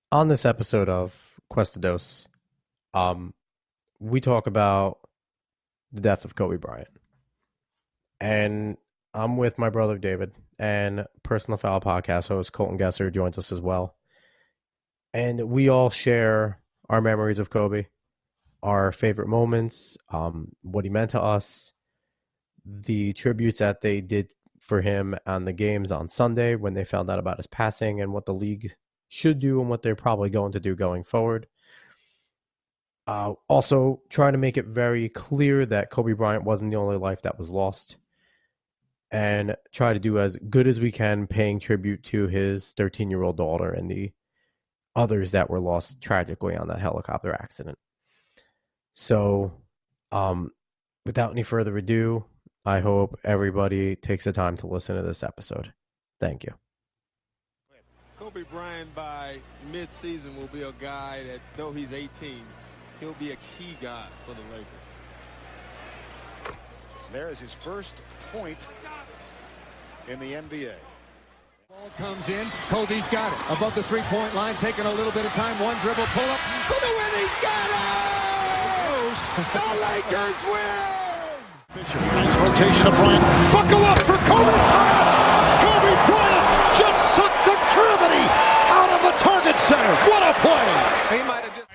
On this episode of Cuesta, um, we talk about the death of Kobe Bryant. And I'm with my brother David and Personal Foul podcast host Colton Gesser joins us as well. And we all share our memories of Kobe, our favorite moments, what he meant to us, the tributes that they did for him on the games on Sunday when they found out about his passing and what the league should do and what they're probably going to do going forward. Also, trying to make it very clear that Kobe Bryant wasn't the only life that was lost, and try to do as good as we can paying tribute to his 13-year-old daughter and the others that were lost tragically on that helicopter accident. So, without any further ado, I hope everybody takes the time to listen to this episode. Thank you. Kobe Bryant by mid-season will be a guy that, though he's 18, he'll be a key guy for the Lakers. There's his first point in the NBA. Ball comes in. Kobe's got it. Above the three-point line, taking a little bit of time. One dribble, pull up for the win. He's got it! The Lakers win! Nice rotation of Bryant. Buckle up for Kobe Bryant! Kobe Bryant just sucked the gravity out of the target center. What a play! He might have just...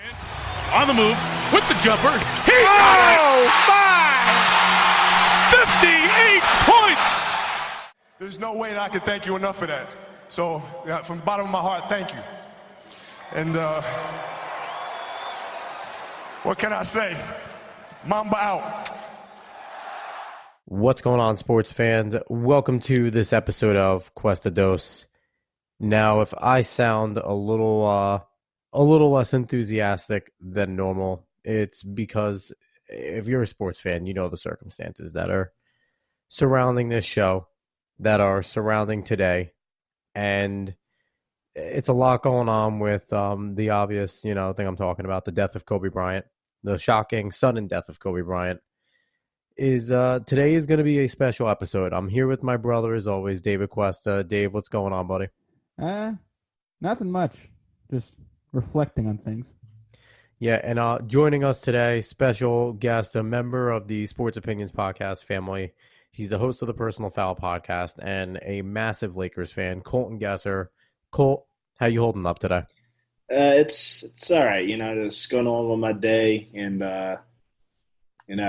On the move with the jumper. He got it! my! 58 points! There's no way that I can thank you enough for that. So, from the bottom of my heart, thank you. And what can I say? Mamba out. What's going on, sports fans? Welcome to this episode of Cuesta. Now, if I sound a little less enthusiastic than normal, it's because if you're a sports fan, you know the circumstances that are surrounding this show, that are surrounding today, and it's a lot going on with the obvious, thing I'm talking about, the death of Kobe Bryant, the shocking, sudden death of Kobe Bryant. Today is going to be a special episode. I'm here with my brother, as always, David Cuesta. Dave, what's going on, buddy? Nothing much. Just reflecting on things. Yeah, and joining us today, special guest, a member of the Sports Opinions podcast family. He's the host of the Personal Foul podcast and a massive Lakers fan, Colton Gesser. Colt, how you holding up today? It's all right, just going on with my day, and I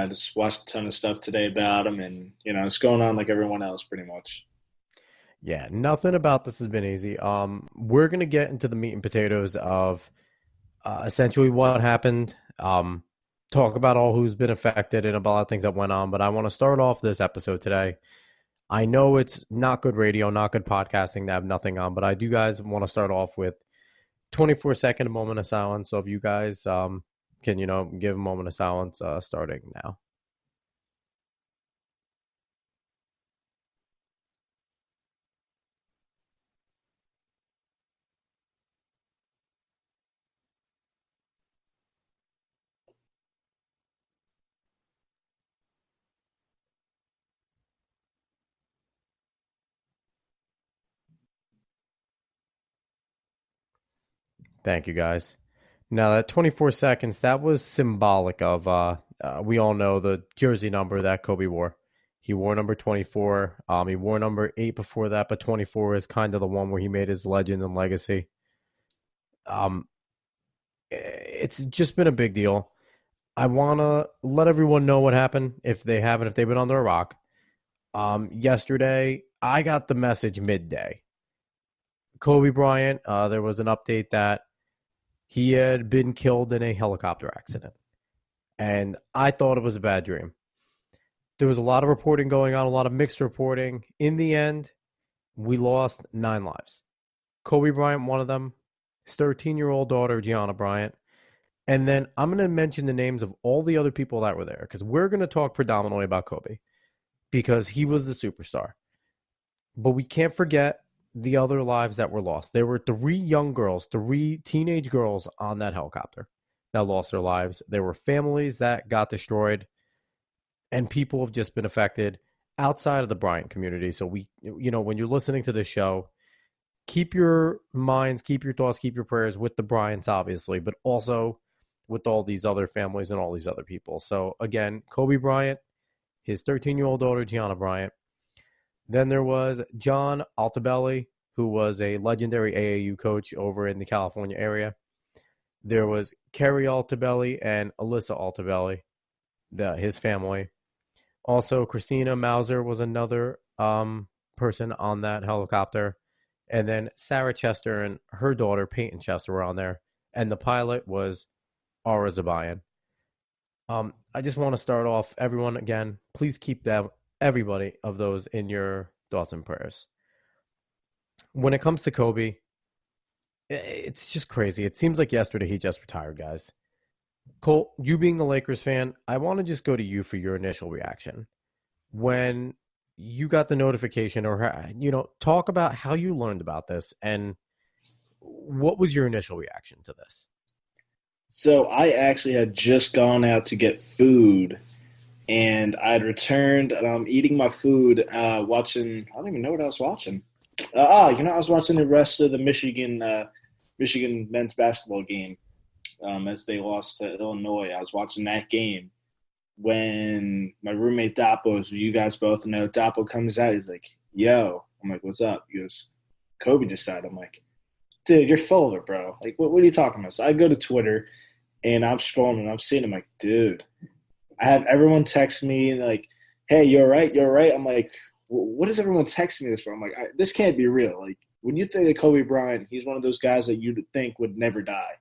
just watched a ton of stuff today about him, and it's going on like everyone else, pretty much. Yeah, nothing about this has been easy. We're gonna get into the meat and potatoes of essentially what happened. Talk about all who's been affected and about a lot of things that went on, but I want to start off this episode today. I know it's not good radio, not good podcasting to have nothing on, but I do guys want to start off with 24-second moment of silence. So if you guys can, give a moment of silence starting now. Thank you, guys. Now, that 24 seconds, that was symbolic of, we all know the jersey number that Kobe wore. He wore number 24. He wore number 8 before that, but 24 is kind of the one where he made his legend and legacy. It's just been a big deal. I want to let everyone know what happened if they've been under a rock. Yesterday, I got the message midday. Kobe Bryant, there was an update that he had been killed in a helicopter accident. And I thought it was a bad dream. There was a lot of reporting going on, a lot of mixed reporting. In the end, we lost 9 lives. Kobe Bryant, one of them, his 13-year-old daughter, Gianna Bryant. And then I'm going to mention the names of all the other people that were there, because we're going to talk predominantly about Kobe because he was the superstar. But we can't forget the other lives that were lost. There were 3 young girls, 3 teenage girls on that helicopter that lost their lives. There were families that got destroyed, and people have just been affected outside of the Bryant community. So when you're listening to this show, keep your minds, keep your thoughts, keep your prayers with the Bryants, obviously, but also with all these other families and all these other people. So again, Kobe Bryant, his 13-year-old daughter, Gianna Bryant. Then there was John Altobelli, who was a legendary AAU coach over in the California area. There was Kerry Altobelli and Alyssa Altobelli, his family. Also, Christina Mauser was another person on that helicopter. And then Sarah Chester and her daughter, Peyton Chester, were on there. And the pilot was Ara Zabayan. I just want to start off, everyone, again, please keep everybody of those in your thoughts and prayers. When it comes to Kobe, it's just crazy. It seems like yesterday he just retired, guys. Colt, you being the Lakers fan, I want to just go to you for your initial reaction. When you got the notification, or, talk about how you learned about this and what was your initial reaction to this? So I actually had just gone out to get food, and I'd returned, and I'm eating my food, watching. I don't even know what I was watching. I was watching the rest of the Michigan men's basketball game as they lost to Illinois. I was watching that game when my roommate Dapo, who you guys both know, Dapo comes out. He's like, "Yo," I'm like, "What's up?" He goes, "Kobe just died." I'm like, "Dude, you're full of it, bro. Like, what are you talking about?" So I go to Twitter, and I'm scrolling, and I'm seeing him like, dude. I have everyone text me like, "Hey, you're right, you're right." I'm like, what is everyone texting me this for? I'm like, this can't be real. Like, when you think of Kobe Bryant, he's one of those guys that you'd think would never die.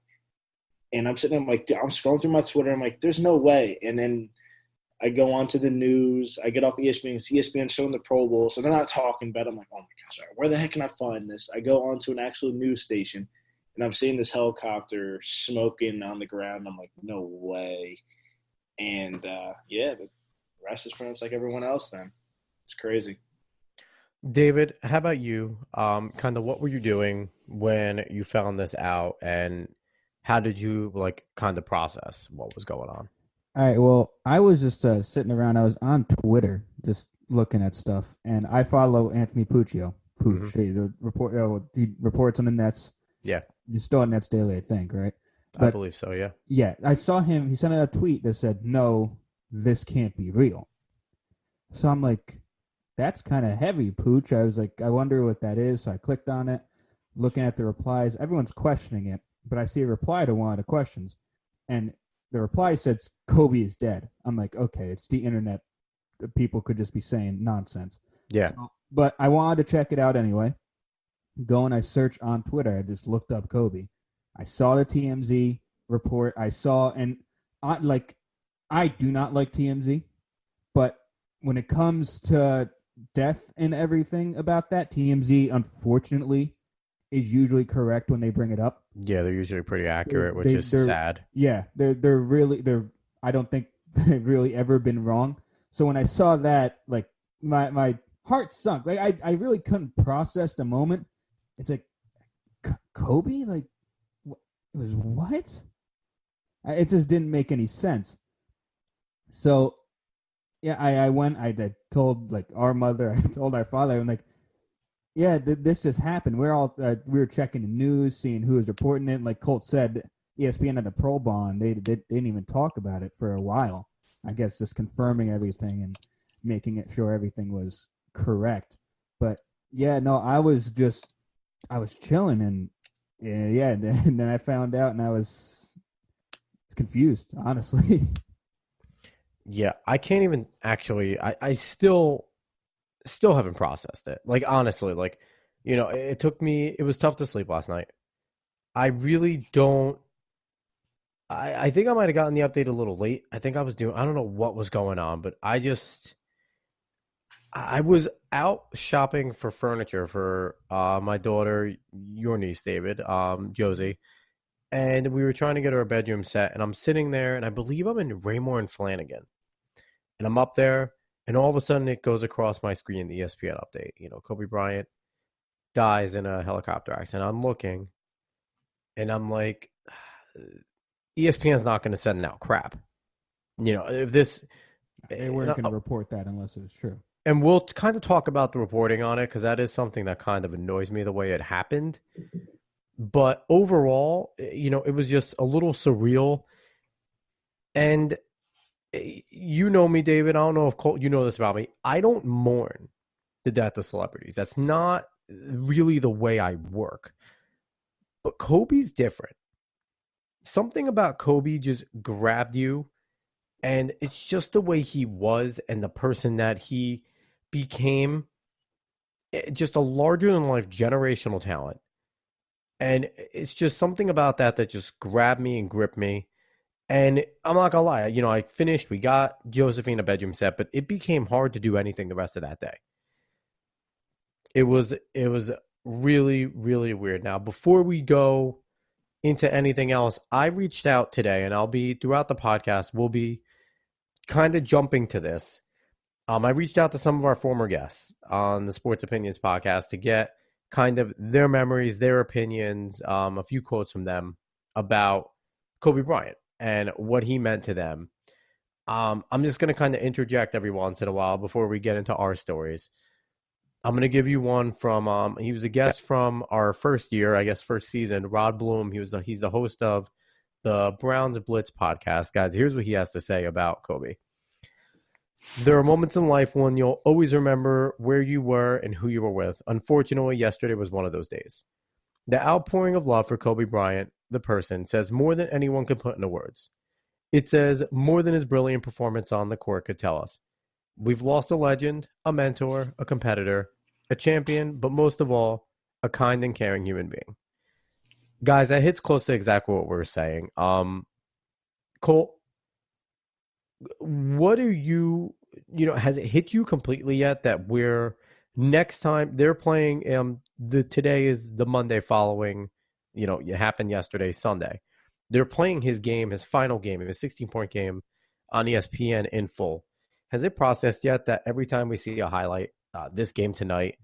And I'm sitting there, I'm like, I'm scrolling through my Twitter. I'm like, there's no way. And then I go on to the news. I get off ESPN. ESPN showing the Pro Bowl. So they're not talking about it. I'm like, oh, my gosh, all right, where the heck can I find this? I go on to an actual news station, and I'm seeing this helicopter smoking on the ground. I'm like, no way. And, the rest is pretty much like everyone else then. It's crazy. David, how about you? Kind of what were you doing when you found this out, and how did you kind of process what was going on? All right. Well, I was just sitting around. I was on Twitter, just looking at stuff, and I follow Anthony Puccio. He reports on the Nets. Yeah, he's still on Nets Daily, I think, right? But, I believe so. Yeah. Yeah, I saw him. He sent out a tweet that said, "No, this can't be real." So I'm like, that's kind of heavy, Pooch. I was like, I wonder what that is. So I clicked on it, looking at the replies. Everyone's questioning it, but I see a reply to one of the questions, and the reply said, "Kobe is dead." I'm like, okay, it's the internet. People could just be saying nonsense. Yeah. So, but I wanted to check it out anyway. Go and I search on Twitter. I just looked up Kobe. I saw the TMZ report. I do not like TMZ, but when it comes to death and everything about that, TMZ, unfortunately, is usually correct when they bring it up. Yeah, they're usually pretty accurate, which is sad. Yeah, they're I don't think they've really ever been wrong. So when I saw that, like my heart sunk. Like I really couldn't process the moment. It's like Kobe, like it was what? It just didn't make any sense. So yeah, I went. I told our mother. I told our father. I'm like, yeah, this just happened. We were checking the news, seeing who was reporting it. Like Colt said, ESPN had a Pro Bowl, and they didn't even talk about it for a while. I guess just confirming everything and making it sure everything was correct. But yeah, no, I was chilling, and and then I found out, and I was confused, honestly. Yeah, I can't even actually. I still haven't processed it. Like honestly, it took me. It was tough to sleep last night. I really don't. I think I might have gotten the update a little late. I think I don't know what was going on, but I was out shopping for furniture for my daughter, your niece, David, Josie, and we were trying to get her a bedroom set. And I'm sitting there, and I believe I'm in Raymore and Flanagan, and I'm up there, and all of a sudden it goes across my screen, the ESPN update. Kobe Bryant dies in a helicopter accident. I'm looking, and I'm like, ESPN's not going to send out crap. If this, they weren't going to report that unless it was true. and we'll kind of talk about the reporting on it because that is something that kind of annoys me the way it happened. But overall, it was just a little surreal. And you know me, David. I don't know if Cole, you know this about me. I don't mourn the death of celebrities. That's not really the way I work. But Kobe's different. Something about Kobe just grabbed you, and it's just the way he was and the person that he became. Just a larger than life generational talent. And it's just something about that just grabbed me and gripped me. And I'm not gonna lie, I finished. We got Josephine a bedroom set, but it became hard to do anything the rest of that day. It was really, really weird. Now, before we go into anything else, I reached out today, and I'll be throughout the podcast. We'll be kind of jumping to this. I reached out to some of our former guests on the Sports Opinions podcast to get kind of their memories, their opinions, a few quotes from them about Kobe Bryant and what he meant to them. I'm just going to kind of interject every once in a while before we get into our stories. I'm going to give you one from, he was a guest from our first season, Rod Bloom. He's the host of the Browns Blitz podcast. Guys, here's what he has to say about Kobe. There are moments in life when you'll always remember where you were and who you were with. Unfortunately, yesterday was one of those days. The outpouring of love for Kobe Bryant, the person, says more than anyone could put into words. It says more than his brilliant performance on the court could tell us. We've lost a legend, a mentor, a competitor, a champion, but most of all, a kind and caring human being. Guys, that hits close to exactly what we're saying. Cole, what are has it hit you completely yet that we're next time they're playing today is the Monday following, it happened yesterday, Sunday. They're playing his final game, his 16-point game on ESPN in full. Has it processed yet that every time we see a highlight, this game tonight,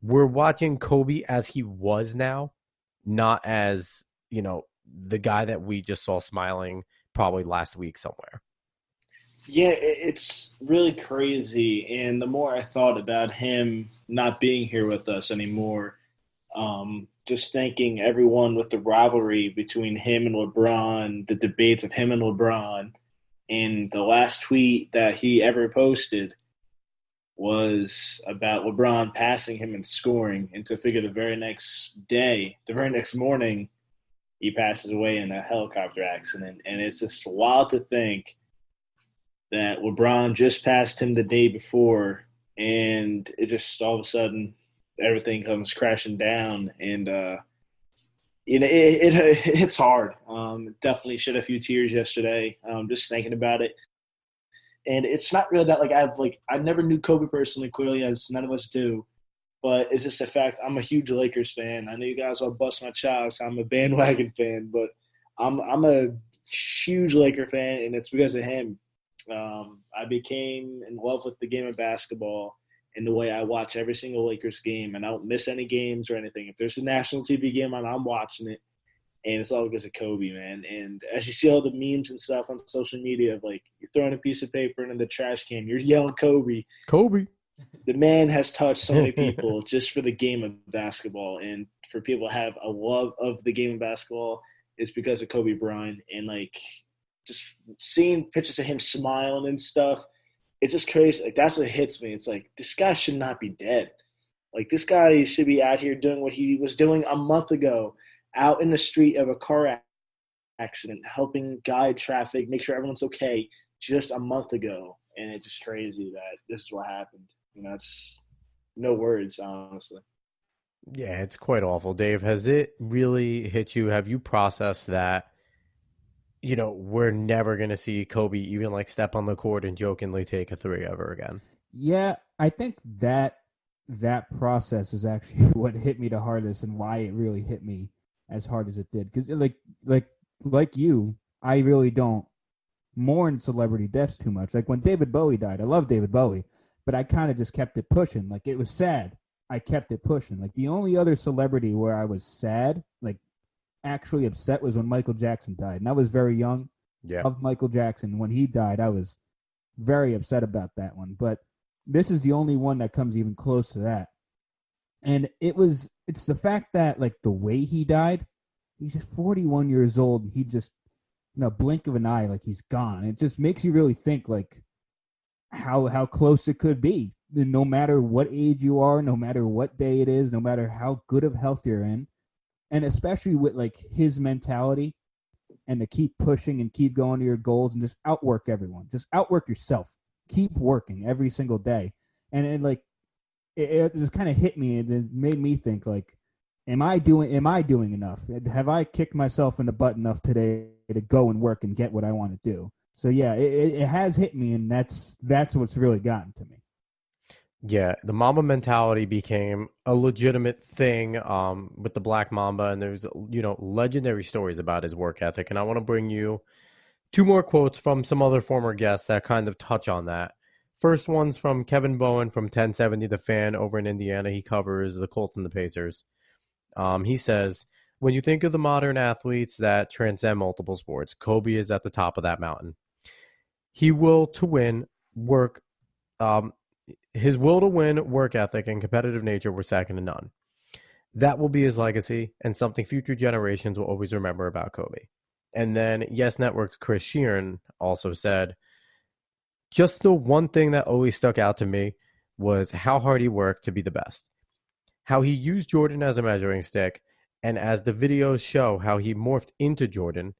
we're watching Kobe as he was now, not as, the guy that we just saw smiling probably last week somewhere? Yeah, it's really crazy. And the more I thought about him not being here with us anymore, just thinking everyone with the rivalry between him and LeBron, the debates of him and LeBron, and the last tweet that he ever posted was about LeBron passing him and scoring. And to figure the very next morning, he passes away in a helicopter accident. And it's just wild to think that LeBron just passed him the day before, and it just all of a sudden everything comes crashing down, and it's hard. Definitely shed a few tears yesterday, just thinking about it. And it's not really that I never knew Kobe personally, clearly, as none of us do, but it's just a fact. I'm a huge Lakers fan. I know you guys all bust my chops. I'm a bandwagon fan, but I'm a huge Laker fan, and it's because of him. I became in love with the game of basketball and the way I watch every single Lakers game, and I don't miss any games or anything. If there's a national TV game on, I'm watching it, and it's all because of Kobe, man. And as you see all the memes and stuff on social media of you're throwing a piece of paper into the trash can, you're yelling Kobe. Kobe. The man has touched so many people just for the game of basketball, and for people to have a love of the game of basketball is because of Kobe Bryant. And just seeing pictures of him smiling and stuff, it's just crazy. That's what hits me. It's this guy should not be dead. This guy should be out here doing what he was doing a month ago, out in the street of a car accident, helping guide traffic, make sure everyone's okay, just a month ago. And it's just crazy that this is what happened. It's no words, honestly. Yeah, it's quite awful. Dave, has it really hit you? Have you processed that, we're never going to see Kobe even step on the court and jokingly take a three ever again? Yeah, I think that process is actually what hit me the hardest and why it really hit me as hard as it did. Because like you, I really don't mourn celebrity deaths too much. When David Bowie died, I love David Bowie, but I kind of just kept it pushing. It was sad. I kept it pushing. The only other celebrity where I was sad, actually upset, was when Michael Jackson died. And I was very young. Yeah. Of Michael Jackson. When he died, I was very upset about that one. But this is the only one that comes even close to that. And it's the fact that, like, the way he died, he's 41 years old. He just, in a blink of an eye, like, he's gone. It just makes you really think, like, how close it could be. No matter what age you are, no matter what day it is, no matter how good of health you're in, and especially with, like, his mentality and to keep pushing and keep going to your goals and just outwork everyone. Just outwork yourself. Keep working every single day. And it just kind of hit me, and it made me think, like, am I doing enough? Have I kicked myself in the butt enough today to go and work and get what I want to do? So yeah, it has hit me, and that's what's really gotten to me. Yeah, the Mamba mentality became a legitimate thing with the Black Mamba, and there's legendary stories about his work ethic. And I want to bring you two more quotes from some other former guests that kind of touch on that. First one's from Kevin Bowen from 1070 The Fan over in Indiana. He covers the Colts and the Pacers. He says, when you think of the modern athletes that transcend multiple sports, Kobe is at the top of that mountain. His will to win, work ethic, and competitive nature were second to none. That will be his legacy and something future generations will always remember about Kobe. And then Yes Network's Chris Sheeran also said, just the one thing that always stuck out to me was how hard he worked to be the best. How he used Jordan as a measuring stick, and as the videos show how he morphed into Jordan,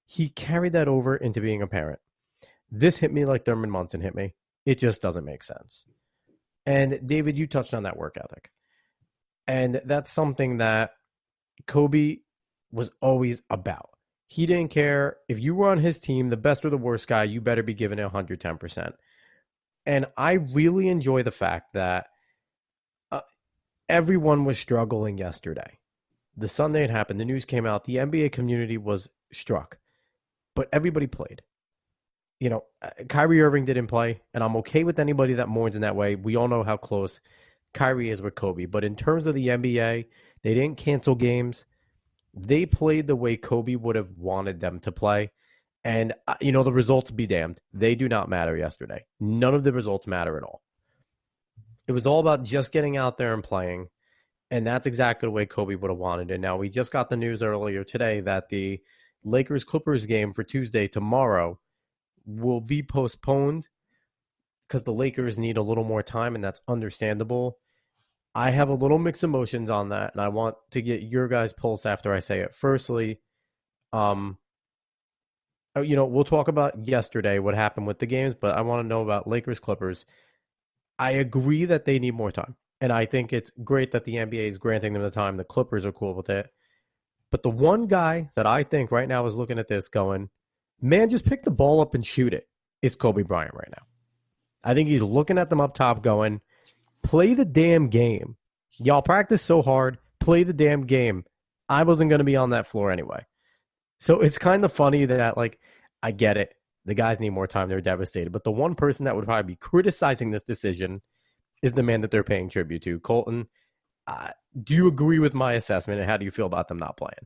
he carried that over into being a parent. This hit me like Thurman Munson hit me. It just doesn't make sense. And David, you touched on that work ethic. And that's something that Kobe was always about. He didn't care if you were on his team, the best or the worst guy, you better be giving it 110%. And I really enjoy the fact that everyone was struggling yesterday. The Sunday it happened, the news came out, the NBA community was struck, but everybody played. Kyrie Irving didn't play, and I'm okay with anybody that mourns in that way. We all know how close Kyrie is with Kobe. But in terms of the NBA, they didn't cancel games. They played the way Kobe would have wanted them to play. And, the results be damned. They do not matter yesterday. None of the results matter at all. It was all about just getting out there and playing. And that's exactly the way Kobe would have wanted it. Now, we just got the news earlier today that the Lakers-Clippers game for Tuesday, tomorrow, will be postponed because the Lakers need a little more time, and that's understandable. I have a little mixed emotions on that, and I want to get your guys' pulse after I say it. Firstly, we'll talk about yesterday, what happened with the games, but I want to know about Lakers-Clippers. I agree that they need more time, and I think it's great that the NBA is granting them the time. The Clippers are cool with it. But the one guy that I think right now is looking at this going, man, just pick the ball up and shoot it, is Kobe Bryant right now. I think he's looking at them up top going, play the damn game. Y'all practice so hard. Play the damn game. I wasn't going to be on that floor anyway. So it's kind of funny that, like, I get it. The guys need more time. They're devastated. But the one person that would probably be criticizing this decision is the man that they're paying tribute to. Colton, do you agree with my assessment, and how do you feel about them not playing?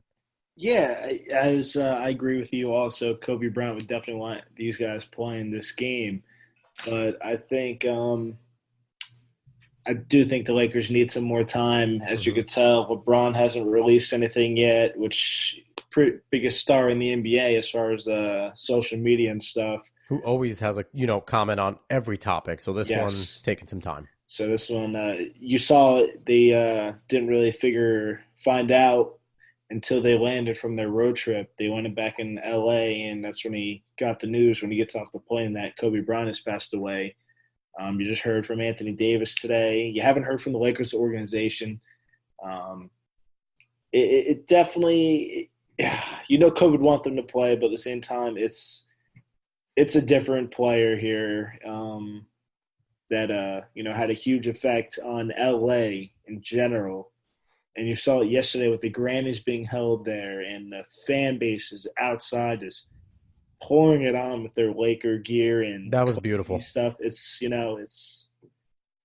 Yeah, as I agree with you also, Kobe Bryant would definitely want these guys playing this game. But I think I do think the Lakers need some more time. As you could tell, LeBron hasn't released anything yet, which biggest star in the NBA as far as social media and stuff. Who always has a comment on every topic. So this one's taking some time. So this one, you saw they didn't really find out until they landed from their road trip. They went back in LA, and that's when he got the news when he gets off the plane that Kobe Bryant has passed away. You just heard from Anthony Davis today. You haven't heard from the Lakers organization. It definitely, Kobe would want them to play, but at the same time, it's a different player here that had a huge effect on LA in general. And you saw it yesterday with the Grammys being held there, and the fan base is outside just pouring it on with their Laker gear and that was beautiful stuff.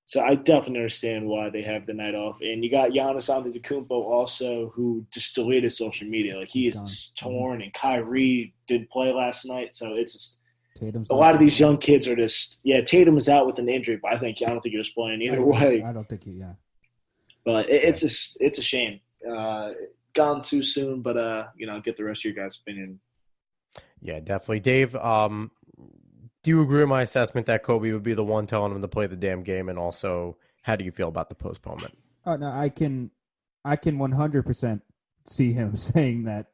So I definitely understand why they have the night off. And you got Giannis Antetokounmpo also, who just deleted social media. Like, he is torn, and Kyrie didn't play last night. So it's just Tatum's a not lot of playing. these young kids are just Tatum is out with an injury, but I don't think he was playing either way. I don't think he. Yeah. But it's a shame. Gone too soon, but get the rest of your guys' opinion. Yeah, definitely. Dave, do you agree with my assessment that Kobe would be the one telling him to play the damn game? And also, how do you feel about the postponement? Oh no, I can 100% see him saying that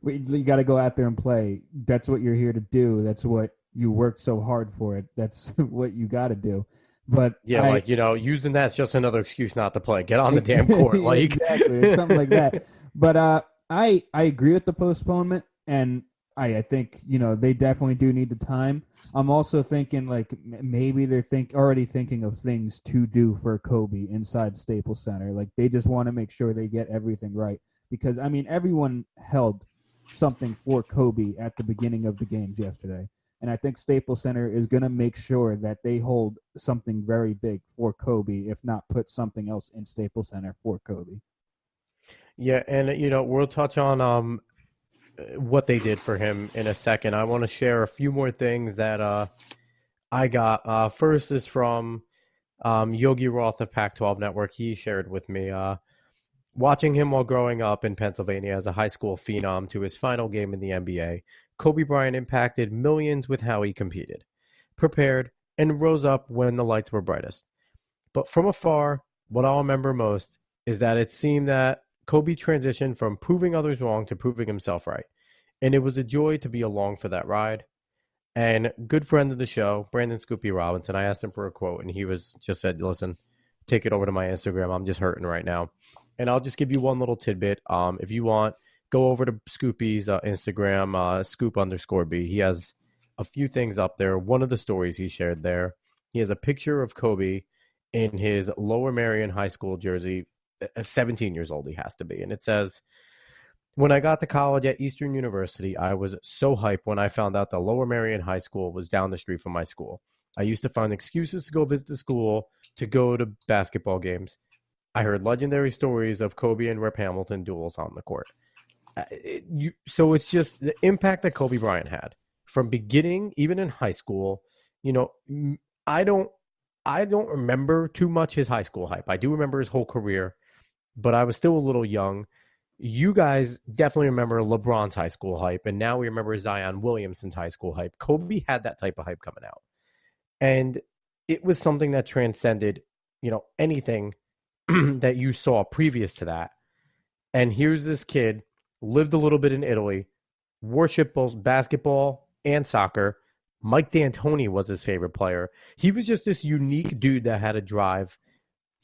you got to go out there and play. That's what you're here to do. That's what you worked so hard for it. That's what you got to do. But yeah, using that's just another excuse not to play. Get on the damn court, exactly. It's something like that. But I agree with the postponement, and I think they definitely do need the time. I'm also thinking maybe they're already thinking of things to do for Kobe inside Staples Center. Like they just want to make sure they get everything right because everyone held something for Kobe at the beginning of the games yesterday. And I think Staples Center is going to make sure that they hold something very big for Kobe, if not put something else in Staples Center for Kobe. Yeah, and we'll touch on what they did for him in a second. I want to share a few more things that I got. First is from Yogi Roth of Pac-12 Network. He shared with me watching him while growing up in Pennsylvania as a high school phenom to his final game in the NBA. Kobe Bryant impacted millions with how he competed, prepared, and rose up when the lights were brightest. But from afar, what I'll remember most is that it seemed that Kobe transitioned from proving others wrong to proving himself right. And it was a joy to be along for that ride. And good friend of the show, Brandon Scoopy Robinson, I asked him for a quote, and he just said, listen, take it over to my Instagram. I'm just hurting right now. And I'll just give you one little tidbit. If you want, go over to Scoopy's Instagram, scoop_B. He has a few things up there. One of the stories he shared there, he has a picture of Kobe in his Lower Merion High School jersey, 17 years old he has to be. And it says, when I got to college at Eastern University, I was so hyped when I found out the Lower Merion High School was down the street from my school. I used to find excuses to go visit the school, to go to basketball games. I heard legendary stories of Kobe and Rip Hamilton duels on the court. So it's just the impact that Kobe Bryant had from beginning, even in high school. I don't remember too much his high school hype. I do remember his whole career, but I was still a little young. You guys definitely remember LeBron's high school hype, and now we remember Zion Williamson's high school hype. Kobe had that type of hype coming out, and it was something that transcended, anything that you saw previous to that. And here's this kid, lived a little bit in Italy, worshipped both basketball and soccer. Mike D'Antoni was his favorite player. He was just this unique dude that had a drive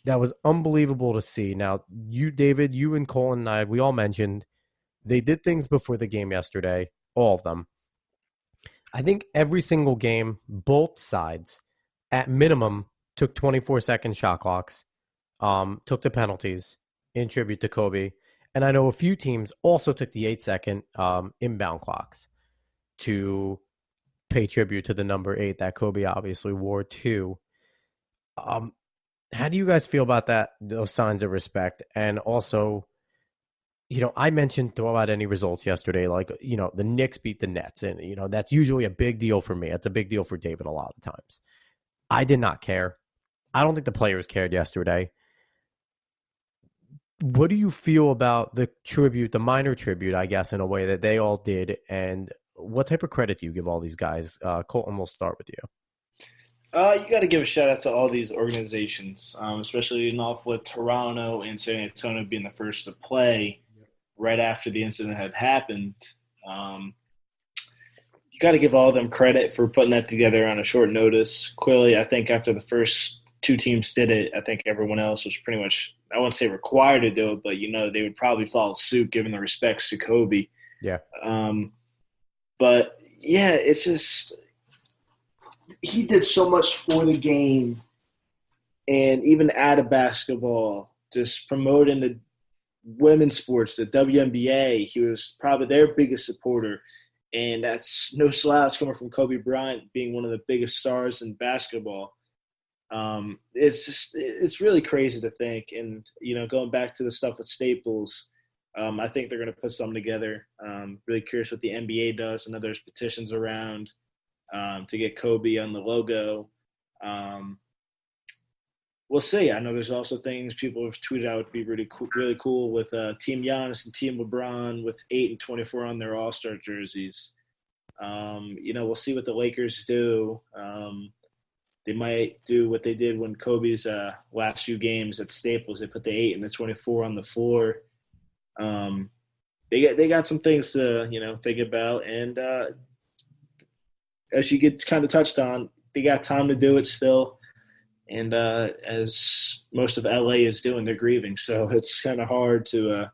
that was unbelievable to see. Now, you, David, you and Colin and I, we all mentioned they did things before the game yesterday, all of them. I think every single game, both sides, at minimum, took 24-second shot clocks, took the penalties in tribute to Kobe. And I know a few teams also took the 8-second inbound clocks to pay tribute to the number 8 that Kobe obviously wore too. How do you guys feel about that, those signs of respect? And also, I mentioned throw out any results yesterday, the Knicks beat the Nets. And, that's usually a big deal for me. It's a big deal for David a lot of the times. I did not care. I don't think the players cared yesterday. What do you feel about the tribute, the minor tribute, I guess, in a way that they all did? And what type of credit do you give all these guys? Colton, we'll start with you. You got to give a shout out to all these organizations, especially enough with Toronto and San Antonio being the first to play right after the incident had happened. You got to give all of them credit for putting that together on a short notice. Clearly, I think after the first two teams did it, I think everyone else was pretty much, I wouldn't say required to do it, but, they would probably follow suit given the respects to Kobe. Yeah. But, yeah, it's just he did so much for the game and even out of basketball, just promoting the women's sports, the WNBA. He was probably their biggest supporter. And that's no slouch coming from Kobe Bryant being one of the biggest stars in basketball. It's really crazy to think. And, going back to the stuff with Staples, I think they're going to put something together. Really curious what the NBA does. I know there's petitions around. to get Kobe on the logo. We'll see. I know there's also things people have tweeted out would be really cool with Team Giannis and Team LeBron with 8 and 24 on their All-Star jerseys. We'll see what the Lakers do. They might do what they did when Kobe's last few games at Staples. They put the 8 and the 24 on the floor. They got some things to think about, and as you get kind of touched on, they got time to do it still. And as most of LA is doing, they're grieving. So it's kind of hard to,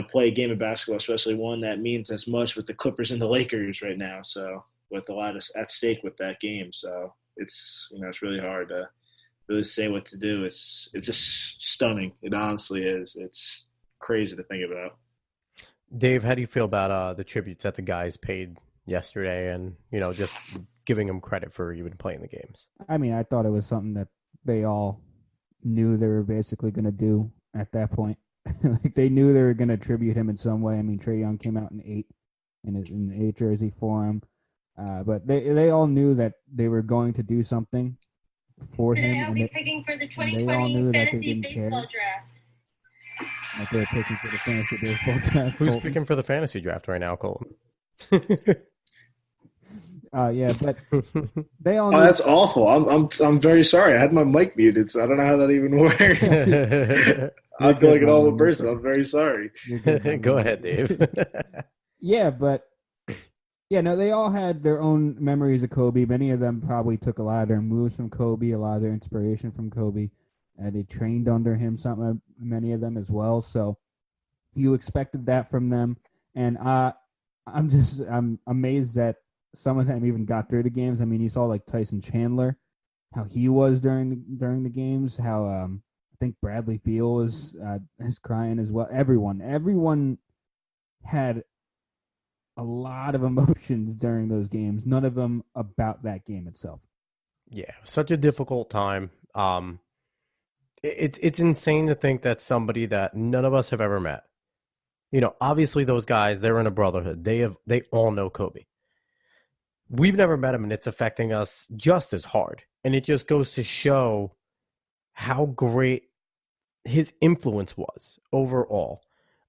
play a game of basketball, especially one that means as much with the Clippers and the Lakers right now. So with a lot at stake with that game. So it's really hard to really say what to do. It's just stunning. It honestly is. It's crazy to think about. Dave, how do you feel about the tributes that the guys paid yesterday and, just giving them credit for even playing the games? I mean, I thought it was something that they all knew they were basically going to do at that point. Like they knew they were going to tribute him in some way. I mean, Trae Young came out in 8 in an 8 jersey for him. But they all knew that they were going to do something for him. Today I'll be picking for the 2020 fantasy baseball draft. Like they're picking for the fantasy baseball draft. Who's picking for the fantasy draft right now, Colton? Yeah, but they all. Oh, that's awful. I'm very sorry. I had my mic muted, so I don't know how that even works. I feel like an awful person. I'm very sorry. Go ahead, Dave. Yeah, but they all had their own memories of Kobe. Many of them probably took a lot of their moves from Kobe, a lot of their inspiration from Kobe. They trained under him, many of them as well. So you expected that from them, and I'm amazed that some of them even got through the games. I mean, you saw like Tyson Chandler, how he was during the games. How I think Bradley Beal was crying as well. Everyone had a lot of emotions during those games. None of them about that game itself. Yeah, such a difficult time. It's insane to think that somebody that none of us have ever met. Obviously those guys, they're in a brotherhood. They all know Kobe. We've never met him, and it's affecting us just as hard. And it just goes to show how great his influence was overall.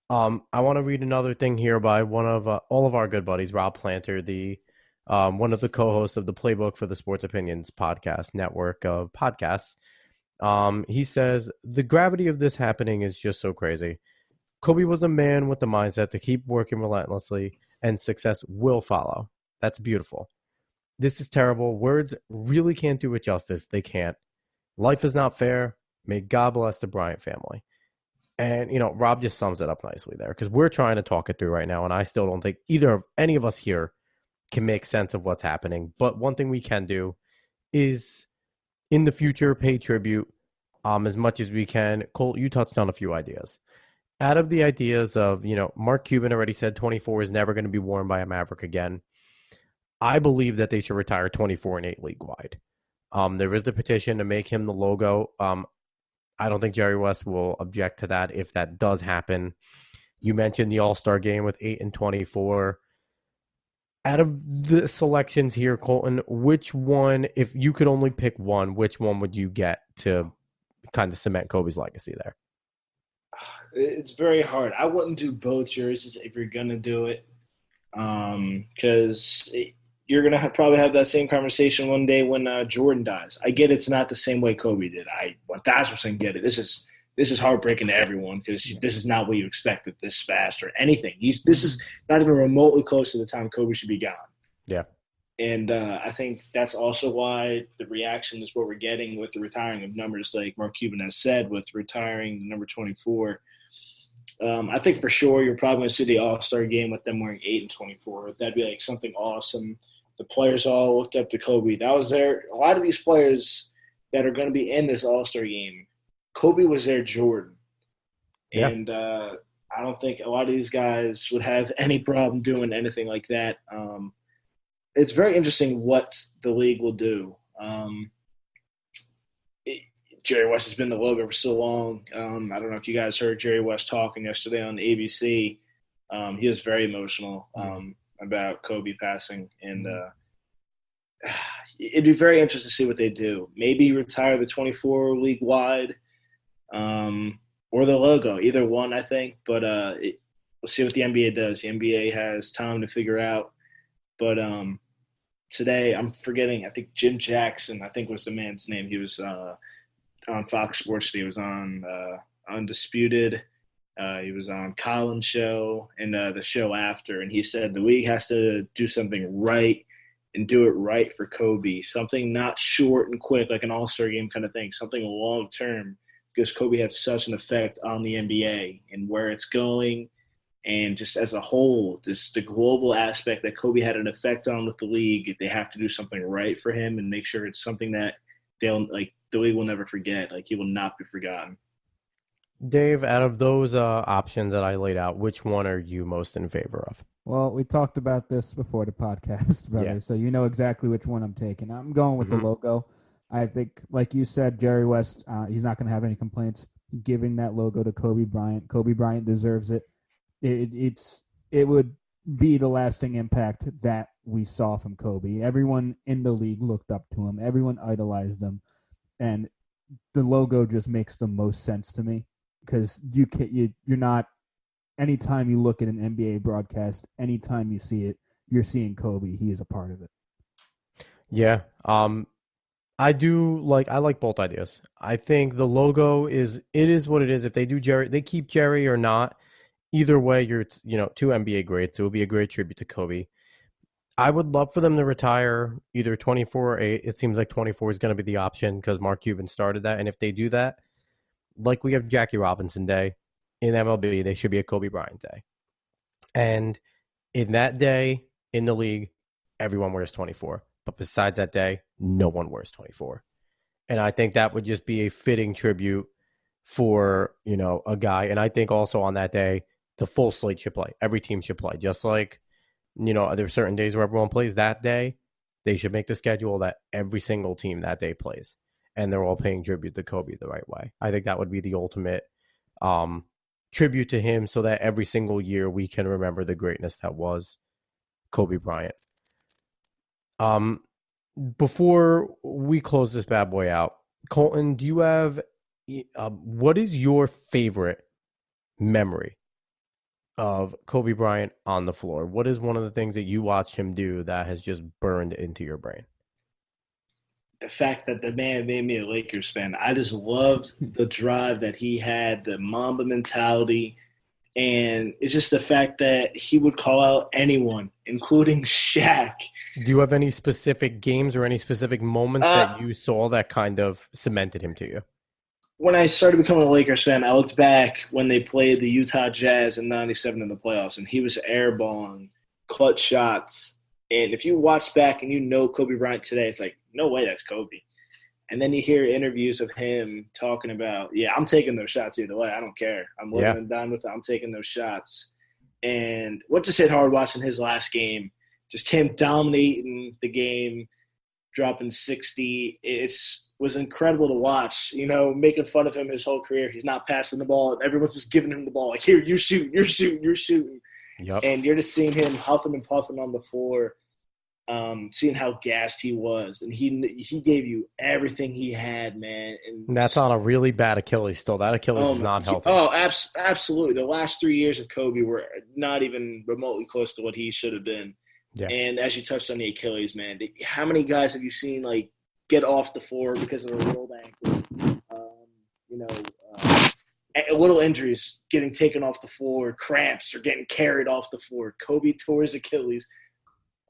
I want to read another thing here by one of all of our good buddies, Rob Planter, the one of the co-hosts of the Playbook for the Sports Opinions podcast network of podcasts. He says, the gravity of this happening is just so crazy. Kobe was a man with the mindset to keep working relentlessly, and success will follow. That's beautiful. This is terrible. Words really can't do it justice. They can't. Life is not fair. May God bless the Bryant family. And, Rob just sums it up nicely there, because we're trying to talk it through right now, and I still don't think any of us here can make sense of what's happening. But one thing we can do is, in the future, pay tribute as much as we can. Colt, you touched on a few ideas. Out of the ideas of, Mark Cuban already said 24 is never going to be worn by a Maverick again. I believe that they should retire 24 and 8 league-wide. There is the petition to make him the logo. I don't think Jerry West will object to that if that does happen. You mentioned the All-Star game with 8 and 24. Out of the selections here, Colton, which one, if you could only pick one, which one would you get to kind of cement Kobe's legacy there? It's very hard. I wouldn't do both jerseys if you're going to do it, because you're going to probably have that same conversation one day when Jordan dies. I get it's not the same way Kobe did. I 1,000% get it. This is heartbreaking to everyone, because this is not what you expected this fast or anything. This is not even remotely close to the time Kobe should be gone. Yeah. And I think that's also why the reaction is what we're getting with the retiring of numbers, like Mark Cuban has said, with retiring number 24. I think for sure you're probably going to see the All-Star game with them wearing 8 and 24. That'd be like something awesome. The players all looked up to Kobe. That was a lot of these players that are going to be in this All-Star game, Kobe was their Jordan. Yeah. And I don't think a lot of these guys would have any problem doing anything like that. It's very interesting what the league will do. Jerry West has been the logo for so long. I don't know if you guys heard Jerry West talking yesterday on ABC. He was very emotional about Kobe passing. And it'd be very interesting to see what they do. Maybe retire the 24 league wide, or the logo. Either one, I think. But we'll see what the NBA does. The NBA has time to figure out. But today, I'm forgetting. I think Jim Jackson, I think was the man's name. He was on Fox Sports. He was on Undisputed. He was on Colin's show and the show after, and he said the league has to do something right and do it right for Kobe. Something not short and quick, like an all-star game kind of thing. Something long-term, because Kobe had such an effect on the NBA and where it's going, and just as a whole, just the global aspect that Kobe had an effect on with the league. They have to do something right for him and make sure it's something that the league will never forget. Like, he will not be forgotten. Dave, out of those options that I laid out, which one are you most in favor of? Well, we talked about this before the podcast, brother, Yeah. so you know exactly which one I'm taking. I'm going with the logo. I think, like you said, Jerry West, he's not going to have any complaints giving that logo to Kobe Bryant. Kobe Bryant deserves it. It would be the lasting impact that we saw from Kobe. Everyone in the league looked up to him. Everyone idolized him, and the logo just makes the most sense to me, because you're not. Anytime you look at an NBA broadcast, anytime you see it, you're seeing Kobe. He is a part of it. Yeah. I like both ideas. I think the logo is what it is. If they do they keep Jerry or not, either way, you're two NBA greats. It would be a great tribute to Kobe. I would love for them to retire either 24 or 8. It seems like 24 is going to be the option because Mark Cuban started that. And if they do that, like we have Jackie Robinson Day in MLB, they should be a Kobe Bryant Day. And in that day in the league, everyone wears 24. But besides that day, no one wears 24. And I think that would just be a fitting tribute for, a guy. And I think also on that day, the full slate should play. Every team should play. Just like, there's certain days where everyone plays that day. They should make the schedule that every single team that day plays. And they're all paying tribute to Kobe the right way. I think that would be the ultimate tribute to him, so that every single year we can remember the greatness that was Kobe Bryant. Before we close this bad boy out, Colton, do you have what is your favorite memory of Kobe Bryant on the floor? What is one of the things that you watched him do that has just burned into your brain? The fact that the man made me a Lakers fan. I just loved the drive that he had, the Mamba mentality, and it's just the fact that he would call out anyone, including Shaq. Do you have any specific games or any specific moments that you saw that kind of cemented him to you? When I started becoming a Lakers fan, I looked back when they played the Utah Jazz in '97 in the playoffs, and he was airballing, clutch shots. And if you watch back and Kobe Bryant today, it's like, no way that's Kobe. And then you hear interviews of him talking about, I'm taking those shots either way. I don't care. I'm living and dying with it. I'm taking those shots. And what just hit hard watching his last game, just him dominating the game, dropping 60. It was incredible to watch, making fun of him his whole career. He's not passing the ball, and everyone's just giving him the ball. Like, here, you're shooting. Yep. And you're just seeing him huffing and puffing on the floor, seeing how gassed he was. And he gave you everything he had, man. And that's on a really bad Achilles still. That Achilles is not healthy. Absolutely. The last 3 years of Kobe were not even remotely close to what he should have been. Yeah. And as you touched on the Achilles, man, how many guys have you seen, get off the floor because of a rolled ankle? Little injuries, getting taken off the floor, cramps, or getting carried off the floor. Kobe tore his Achilles,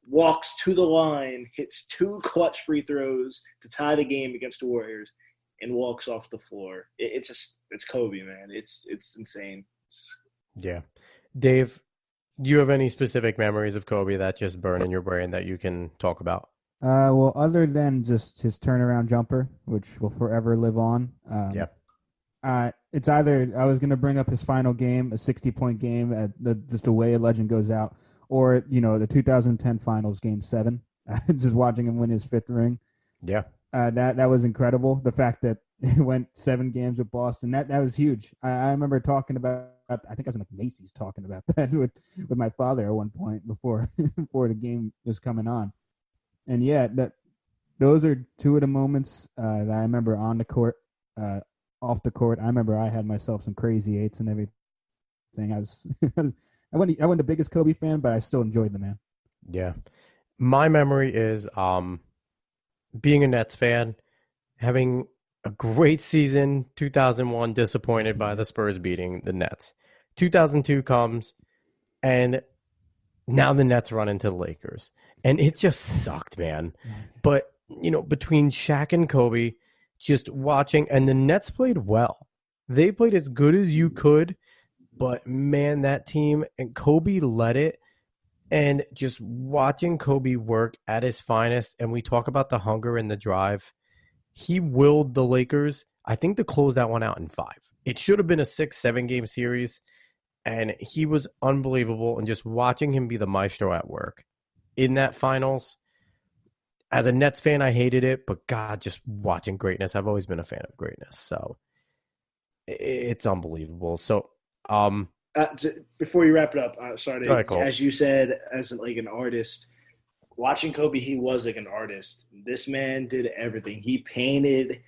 walks to the line, hits 2 clutch free throws to tie the game against the Warriors, and walks off the floor. It's Kobe, man. It's insane. Yeah. Dave, do you have any specific memories of Kobe that just burn in your brain that you can talk about? Well, other than just his turnaround jumper, which will forever live on. It's either I was going to bring up his final game, a 60-point game, just the way a legend goes out, or the 2010 Finals, Game 7, just watching him win his 5th ring. Yeah, that was incredible. The fact that he went 7 games with Boston, that was huge. I remember talking about. I think I was in Macy's talking about that with my father at one point before the game was coming on. And those are two of the moments that I remember on the court, off the court. I remember I had myself some crazy eights and everything. I wasn't the biggest Kobe fan, but I still enjoyed the man. Yeah. My memory is being a Nets fan, having a great season, 2001, disappointed by the Spurs beating the Nets. 2002 comes, and now the Nets run into the Lakers. And it just sucked, man. But, between Shaq and Kobe, just watching, and the Nets played well. They played as good as you could, but, man, that team, and Kobe led it. And just watching Kobe work at his finest, and we talk about the hunger and the drive, he willed the Lakers, I think, to close that one out in 5. It should have been a 6-7 game series, and he was unbelievable. And just watching him be the maestro at work in that finals, as a Nets fan, I hated it, but God, just watching greatness. I've always been a fan of greatness, so it's unbelievable. So, before you wrap it up, sorry, Go ahead, Cole. as you said, as like an artist, watching Kobe, he was like an artist. This man did everything. He painted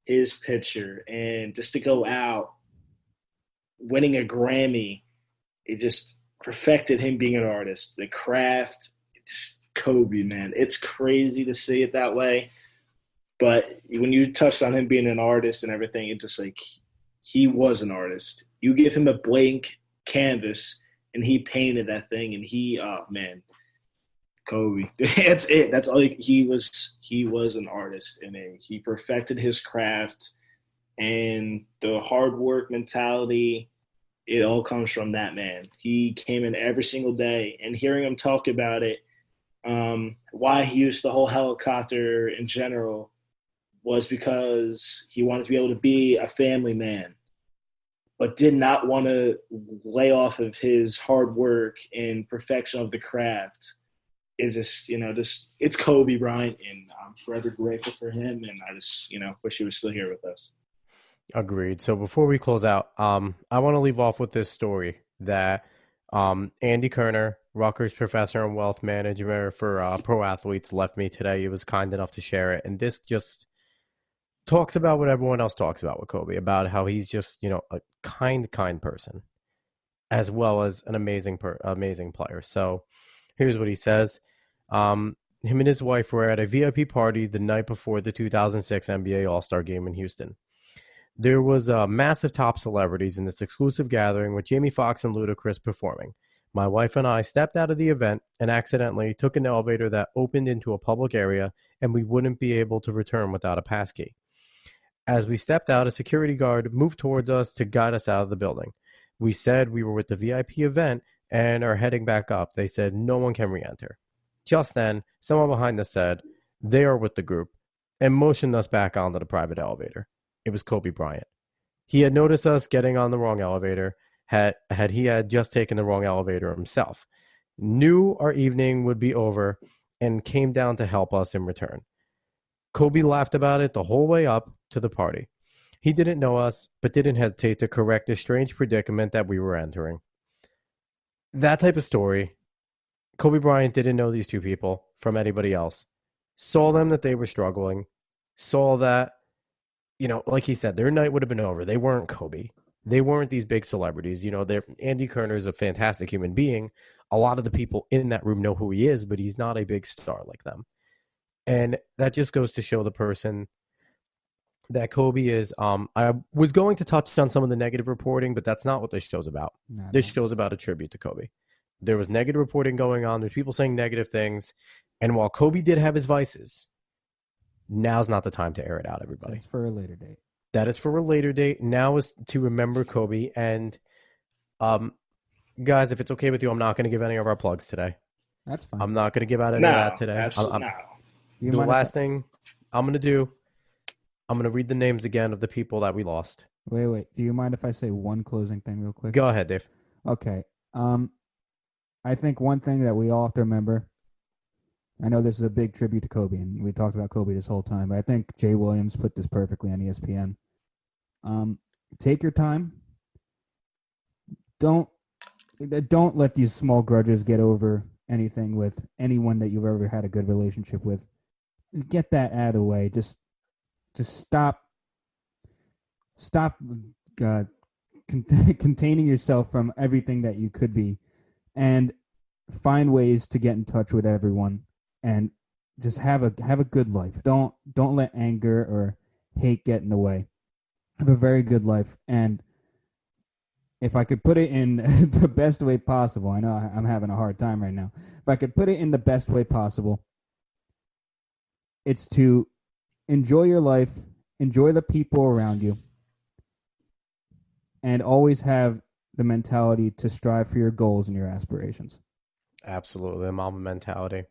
his picture, and just to go out winning a Grammy, it just perfected him being an artist. The craft, just Kobe, man. It's crazy to see it that way. But when you touched on him being an artist and everything, it's just like he was an artist. You give him a blank canvas, and he painted that thing, and Kobe. That's it. That's all he was. He was an artist, and he perfected his craft, and the hard work mentality. It all comes from that man. He came in every single day, and hearing him talk about it, why he used the whole helicopter in general was because he wanted to be able to be a family man, but did not want to lay off of his hard work and perfection of the craft. It's just, it's Kobe Bryant, and I'm forever grateful for him, and I just, wish he was still here with us. Agreed. So before we close out, I want to leave off with this story that Andy Kerner, Rutgers professor in wealth management for pro athletes, left me today. He was kind enough to share it. And this just talks about what everyone else talks about with Kobe, about how he's just, a kind person, as well as an amazing player. So here's what he says. Him and his wife were at a VIP party the night before the 2006 NBA All-Star Game in Houston. There was massive top celebrities in this exclusive gathering with Jamie Foxx and Ludacris performing. My wife and I stepped out of the event and accidentally took an elevator that opened into a public area, and we wouldn't be able to return without a passkey. As we stepped out, a security guard moved towards us to guide us out of the building. We said we were with the VIP event and are heading back up. They said no one can re-enter. Just then, someone behind us said they are with the group and motioned us back onto the private elevator. It was Kobe Bryant. He had noticed us getting on the wrong elevator, had just taken the wrong elevator himself, knew our evening would be over, and came down to help us in return. Kobe laughed about it the whole way up to the party. He didn't know us, but didn't hesitate to correct the strange predicament that we were entering. That type of story. Kobe Bryant didn't know these two people from anybody else. Saw them that they were struggling. Saw that, like he said, their night would have been over. They weren't Kobe. They weren't these big celebrities. Andy Kerner is a fantastic human being. A lot of the people in that room know who he is, but he's not a big star like them. And that just goes to show the person that Kobe is. I was going to touch on some of the negative reporting, but that's not what this show's about. This show's about a tribute to Kobe. There was negative reporting going on. There's people saying negative things. And while Kobe did have his vices, now's not the time to air it out, everybody. That's for a later date. That is for a later date. Now is to remember Kobe. And guys, if it's okay with you, I'm not going to give any of our plugs today. That's fine. I'm not going to give out any of that today. The last thing I'm going to do, I'm going to read the names again of the people that we lost. Wait. Do you mind if I say one closing thing real quick? Go ahead, Dave. Okay. I think one thing that we all have to remember, I know this is a big tribute to Kobe, and we talked about Kobe this whole time, but I think Jay Williams put this perfectly on ESPN. Take your time. Don't let these small grudges get over anything with anyone that you've ever had a good relationship with. get that out of the way. Just stop uh, containing yourself from everything that you could be, and find ways to get in touch with everyone, and just have a good life. Don't let anger or hate get in the way. Have a very good life. And if I could put it in the best way possible, I know I'm having a hard time right now. If I could put it in the best way possible, it's to enjoy your life, enjoy the people around you, and always have the mentality to strive for your goals and your aspirations. Absolutely, the Mamba mentality.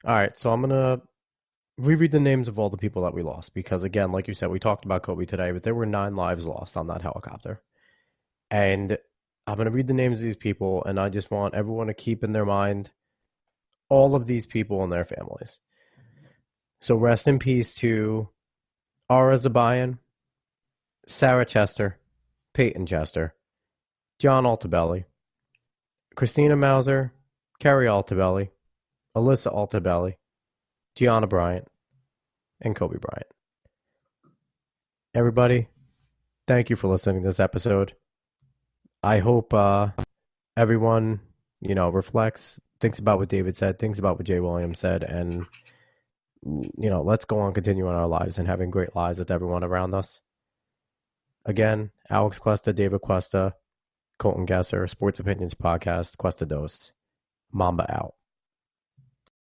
All right, so I'm going to reread the names of all the people that we lost because, again, like you said, we talked about Kobe today, but there were 9 lives lost on that helicopter. And I'm going to read the names of these people, and I just want everyone to keep in their mind all of these people and their families. So rest in peace to Ara Zabayan, Sarah Chester, Peyton Chester, John Altabelli, Christina Mauser, Carrie Altabelli, Alyssa Altabelli, Gianna Bryant, and Kobe Bryant. Everybody, thank you for listening to this episode. I hope everyone, reflects, thinks about what David said, thinks about what Jay Williams said, and, let's go on continuing our lives and having great lives with everyone around us. Again, Alex Cuesta, David Cuesta, Colton Gesser, Sports Opinions Podcast, Cuesta Dos, Mamba out.